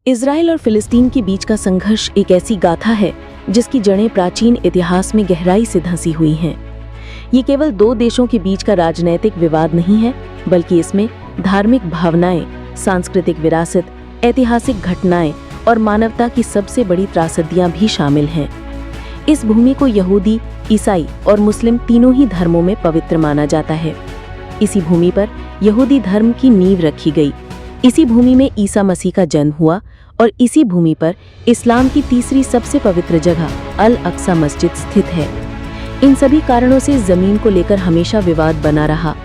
Israel और फिलिस्तीन के बीच का संघर्ष एक ऐसी गाथा है जिसकी जड़ें प्राचीन इतिहास में गहराई से धंसी हुई हैं। ये केवल दो देशों के बीच का राजनैतिक विवाद नहीं है, बल्कि इसमें धार्मिक भावनाएं, सांस्कृतिक विरासत, ऐतिहासिक घटनाएं और मानवता की सबसे बड़ी त्रासदियां भी शामिल हैं। इस भूमि को यहूदी, ईसाई और मुस्लिम तीनों ही धर्मों में पवित्र माना जाता है। इसी भूमि पर यहूदी धर्म की नींव रखी गई, इसी भूमि में ईसा मसीह का जन्म हुआ और इसी भूमि पर इस्लाम की तीसरी सबसे पवित्र जगह अल अक्सा मस्जिद स्थित है। इन सभी कारणों से जमीन को लेकर हमेशा विवाद बना रहा।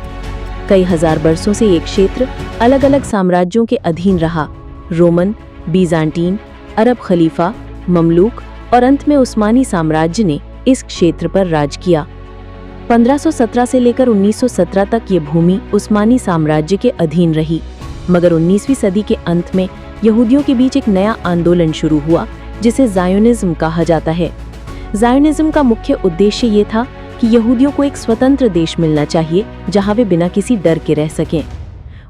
कई हजार वर्षों से ये क्षेत्र अलग अलग साम्राज्यों के अधीन रहा। रोमन, बीजांटीन, अरब खलीफा, ममलूक और अंत में उस्मानी साम्राज्य ने इस क्षेत्र पर राज किया। 1517 से लेकर 1917 तक ये भूमि उस्मानी साम्राज्य के अधीन रही, मगर 19वीं सदी के अंत में यहूदियों के बीच एक नया आंदोलन शुरू हुआ जिसे ज़ायोनिज़्म कहा जाता है। ज़ायोनिज़्म का मुख्य उद्देश्य ये था कि यहूदियों को एक स्वतंत्र देश मिलना चाहिए जहां वे बिना किसी डर के रह सकें।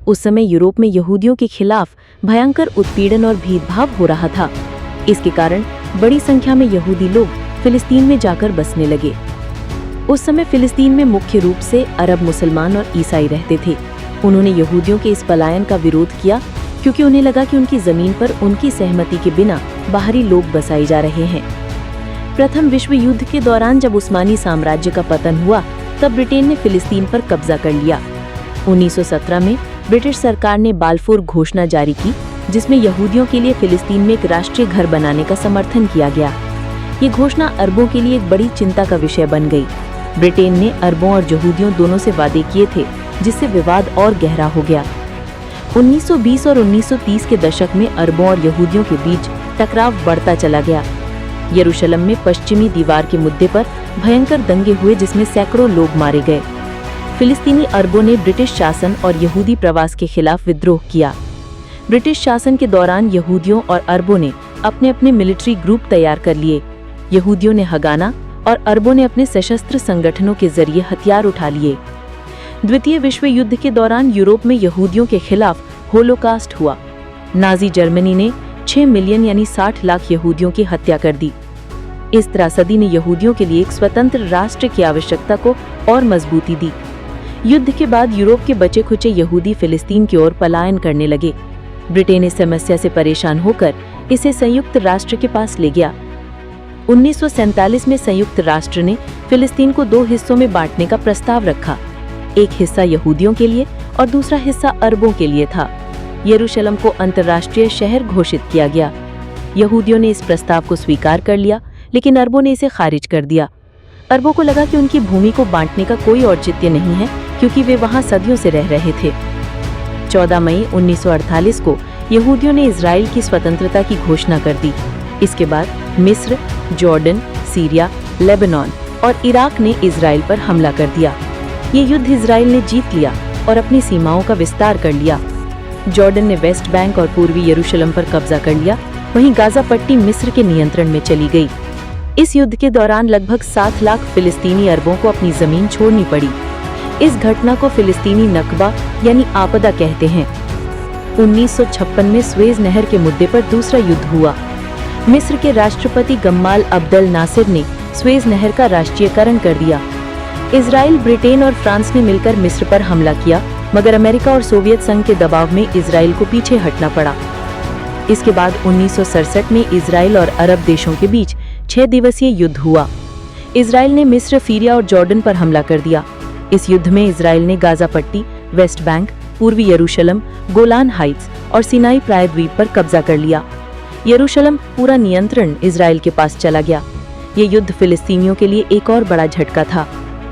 उस समय यूरोप में यहूदियों के खिलाफ भयंकर उत्पीड़न और भेदभाव हो रहा था। इसके कारण बड़ी संख्या में यहूदी लोग फिलिस्तीन में जाकर बसने लगे। उस समय फिलिस्तीन में मुख्य रूप से अरब मुसलमान और ईसाई रहते थे। उन्होंने यहूदियों के इस पलायन का विरोध किया क्योंकि उन्हें लगा कि उनकी जमीन पर उनकी सहमति के बिना बाहरी लोग बसाए जा रहे हैं। प्रथम विश्व युद्ध के दौरान जब उस्मानी साम्राज्य का पतन हुआ, तब ब्रिटेन ने फिलिस्तीन पर कब्जा कर लिया। 1917 में ब्रिटिश सरकार ने बाल्फोर घोषणा जारी की, जिसमें यहूदियों के लिए फिलिस्तीन में एक राष्ट्रीय घर बनाने का समर्थन किया गया। ये घोषणा अरबों के लिए एक बड़ी चिंता का विषय बन गई। ब्रिटेन ने अरबों और यहूदियों दोनों से वादे किए थे, जिससे विवाद और गहरा हो गया। 1920 और 1930 के दशक में अरबों और यहूदियों के बीच टकराव बढ़ता चला गया। यरूशलेम में पश्चिमी दीवार के मुद्दे पर भयंकर दंगे हुए, जिसमें सैकड़ों लोग मारे गए। फिलिस्तीनी अरबों ने ब्रिटिश शासन और यहूदी प्रवास के खिलाफ विद्रोह किया। ब्रिटिश शासन के दौरान यहूदियों और अरबों ने अपने अपने मिलिट्री ग्रुप तैयार कर लिए। यहूदियों ने हगाना और अरबों ने अपने सशस्त्र संगठनों के जरिए हथियार उठा लिए। द्वितीय विश्व युद्ध के दौरान यूरोप में यहूदियों के खिलाफ होलोकास्ट हुआ। नाजी जर्मनी ने 6 मिलियन यानी 60 लाख यहूदियों की हत्या कर दी। इस त्रासदी ने यहूदियों के लिए एक स्वतंत्र राष्ट्र की आवश्यकता को और मजबूती दी। युद्ध के बाद यूरोप के बचे खुचे यहूदी फिलिस्तीन की ओर पलायन करने लगे। ब्रिटेन इस समस्या से परेशान होकर इसे संयुक्त राष्ट्र के पास ले गया। 1947 में संयुक्त राष्ट्र ने फिलिस्तीन को 2 हिस्सों में बांटने का प्रस्ताव रखा। एक हिस्सा यहूदियों के लिए और दूसरा हिस्सा अरबों के लिए था। यरूशलेम को अंतर्राष्ट्रीय शहर घोषित किया गया। यहूदियों ने इस प्रस्ताव को स्वीकार कर लिया, लेकिन अरबों ने इसे खारिज कर दिया। अरबों को लगा कि उनकी भूमि को बांटने का कोई औचित्य नहीं है, क्योंकि वे वहां सदियों से रह रहे थे। 14 मई 1948 को यहूदियों ने इजराइल की स्वतंत्रता की घोषणा कर दी। इसके बाद मिस्र, जॉर्डन, सीरिया, लेबनान और इराक ने इजराइल पर हमला कर दिया। ये युद्ध इजराइल ने जीत लिया और अपनी सीमाओं का विस्तार कर लिया। जॉर्डन ने वेस्ट बैंक और पूर्वी यरूशलेम पर कब्जा कर लिया, वहीं गाजा पट्टी मिस्र के नियंत्रण में चली गई। इस युद्ध के दौरान लगभग 7 लाख फिलिस्तीनी अरबों को अपनी जमीन छोड़नी पड़ी। इस घटना को फिलिस्तीनी नकबा यानी आपदा कहते हैं। 1956 में स्वेज नहर के मुद्दे पर दूसरा युद्ध हुआ। मिस्र के राष्ट्रपति गम्माल अब्देल नासिर ने स्वेज नहर का राष्ट्रीयकरण कर दिया। इजराइल, ब्रिटेन और फ्रांस ने मिलकर मिस्र पर हमला किया, मगर अमेरिका और सोवियत संघ के दबाव में इजराइल को पीछे हटना पड़ा। इसके बाद 1967 में इजराइल और अरब देशों के बीच 6 दिवसीय युद्ध हुआ। इजराइल ने मिस्र, सीरिया और जॉर्डन पर हमला कर दिया। इस युद्ध में इजराइल ने गाजा पट्टी, वेस्ट बैंक, पूर्वी यरूशलेम, गोलान हाइट्स और सिनाई प्रायद्वीप पर कब्जा कर लिया। यरूशलेम पूरा नियंत्रण इजराइल के पास चला गया। ये युद्ध फिलिस्तीनियों के लिए एक और बड़ा झटका था,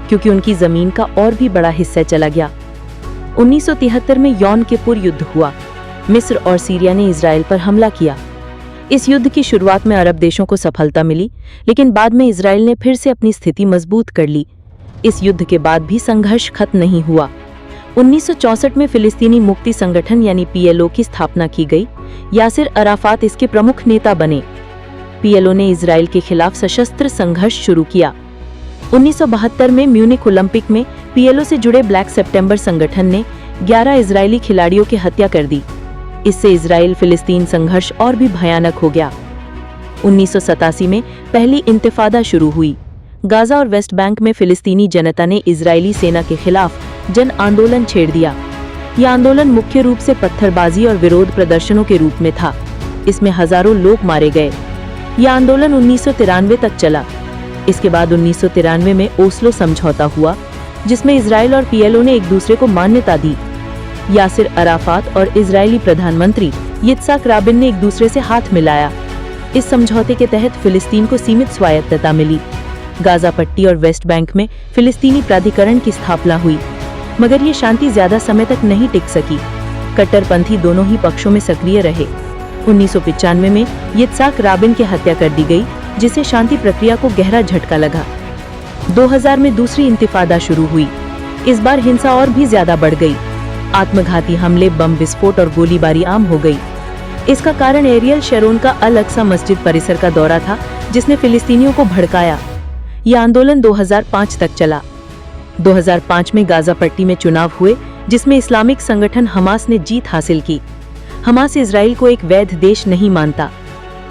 क्योंकि उनकी जमीन का और भी बड़ा हिस्सा चला गया। 1973 में यौम किपुर युद्ध हुआ। मिस्र और सीरिया ने इजराइल पर हमला किया। इस युद्ध की शुरुआत में अरब देशों को सफलता मिली, लेकिन बाद में इजराइल ने फिर से अपनी स्थिति मजबूत कर ली। इस युद्ध के बाद भी संघर्ष खत्म नहीं हुआ। 1964 में फिलिस्तीनी मुक्ति संगठन यानी PLO की स्थापना की गई। यासिर अराफात इसके प्रमुख नेता बने। PLO ने इजराइल के खिलाफ सशस्त्र संघर्ष शुरू किया। 1972 में म्यूनिख ओलंपिक में PLO से जुड़े ब्लैक सितंबर संगठन ने 11 इजरायली खिलाड़ियों की हत्या कर दी। इससे इजराइल फिलिस्तीन संघर्ष और भी भयानक हो गया। 1987 में पहली इंतिफादा शुरू हुई। गाजा और वेस्ट बैंक में फिलिस्तीनी जनता ने इजरायली सेना के खिलाफ जन आंदोलन छेड़ दिया। यह आंदोलन मुख्य रूप से पत्थरबाजी और विरोध प्रदर्शनों के रूप में था। इसमें हजारों लोग मारे गए। यह आंदोलन 1993 तक चला। इसके बाद 1993 में ओस्लो समझौता हुआ, जिसमें इजराइल और पीएलओ ने एक दूसरे को मान्यता दी। यासिर अराफात और इजरायली प्रधानमंत्री यित्साक राबिन ने एक दूसरे से हाथ मिलाया। इस समझौते के तहत फिलिस्तीन को सीमित स्वायत्तता मिली। गाजा पट्टी और वेस्ट बैंक में फिलिस्तीनी प्राधिकरण की स्थापना हुई, मगर ये शांति ज्यादा समय तक नहीं टिक सकी। कट्टरपंथी दोनों ही पक्षों में सक्रिय रहे। 1995 में यित्साक राबिन की हत्या कर दी गई, जिससे शांति प्रक्रिया को गहरा झटका लगा। 2000 में दूसरी इंतिफादा शुरू हुई। इस बार हिंसा और भी ज्यादा बढ़ गई। आत्मघाती हमले, बम विस्फोट और गोलीबारी आम हो गई। इसका कारण एरियल शेरोन का अल-अक्सा मस्जिद परिसर का दौरा था, जिसने फिलिस्तीनियों को भड़काया। यह आंदोलन 2005 तक चला। 2005 में गाजा पट्टी में चुनाव हुए, जिसमें इस्लामिक संगठन हमास ने जीत हासिल की। हमास इजराइल को एक वैध देश नहीं मानता।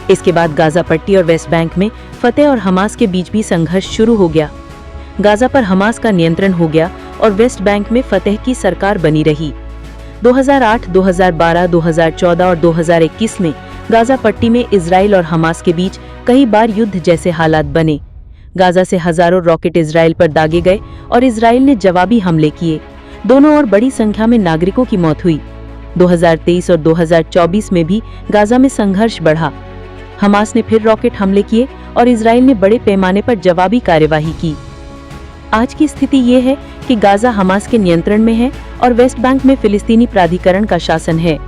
इसके बाद गाजा पट्टी और वेस्ट बैंक में फतेह और हमास के बीच भी संघर्ष शुरू हो गया। गाजा पर हमास का नियंत्रण हो गया और वेस्ट बैंक में फतेह की सरकार बनी रही। 2008, 2012, 2014 और 2021 में गाजा पट्टी में इजराइल और हमास के बीच कई बार युद्ध जैसे हालात बने। गाजा से हजारों रॉकेट इजराइल पर दागे गए और इजराइल ने जवाबी हमले किए। दोनों ओर बड़ी संख्या में नागरिकों की मौत हुई। 2023 और 2024 में भी गाजा में संघर्ष बढ़ा। हमास ने फिर रॉकेट हमले किए और इजराइल ने बड़े पैमाने पर जवाबी कार्यवाही की। आज की स्थिति ये है कि गाजा हमास के नियंत्रण में है और वेस्ट बैंक में फिलिस्तीनी प्राधिकरण का शासन है।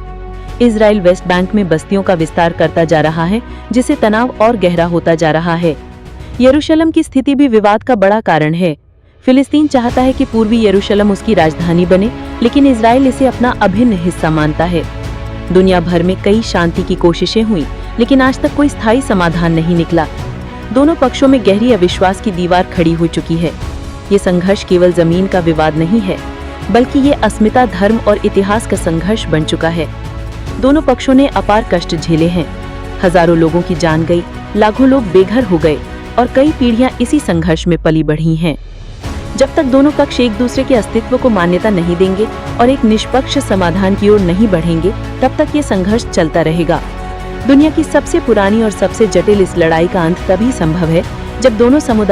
इजराइल वेस्ट बैंक में बस्तियों का विस्तार करता जा रहा है, जिससे तनाव और गहरा होता जा रहा है। यरूशलेम की स्थिति भी विवाद का बड़ा कारण है। फिलिस्तीन चाहता है कि पूर्वी यरूशलेम उसकी राजधानी बने, लेकिन इजराइल इसे अपना अभिन्न हिस्सा मानता है। दुनिया भर में कई शांति की कोशिशें हुई, लेकिन आज तक कोई स्थायी समाधान नहीं निकला। दोनों पक्षों में गहरी अविश्वास की दीवार खड़ी हो चुकी है। ये संघर्ष केवल जमीन का विवाद नहीं है, बल्कि ये अस्मिता, धर्म और इतिहास का संघर्ष बन चुका है। दोनों पक्षों ने अपार कष्ट झेले हैं। हजारों लोगों की जान गई, लाखों लोग बेघर हो गए और कई पीढ़ियां इसी संघर्ष में पली बढ़ी हैं। जब तक दोनों पक्ष एक दूसरे के अस्तित्व को मान्यता नहीं देंगे और एक निष्पक्ष समाधान की ओर नहीं बढ़ेंगे, तब तक ये संघर्ष चलता रहेगा। दुनिया की सबसे पुरानी और सबसे जटिल इस लड़ाई का अंत तभी संभव है जब दोनों समुदाय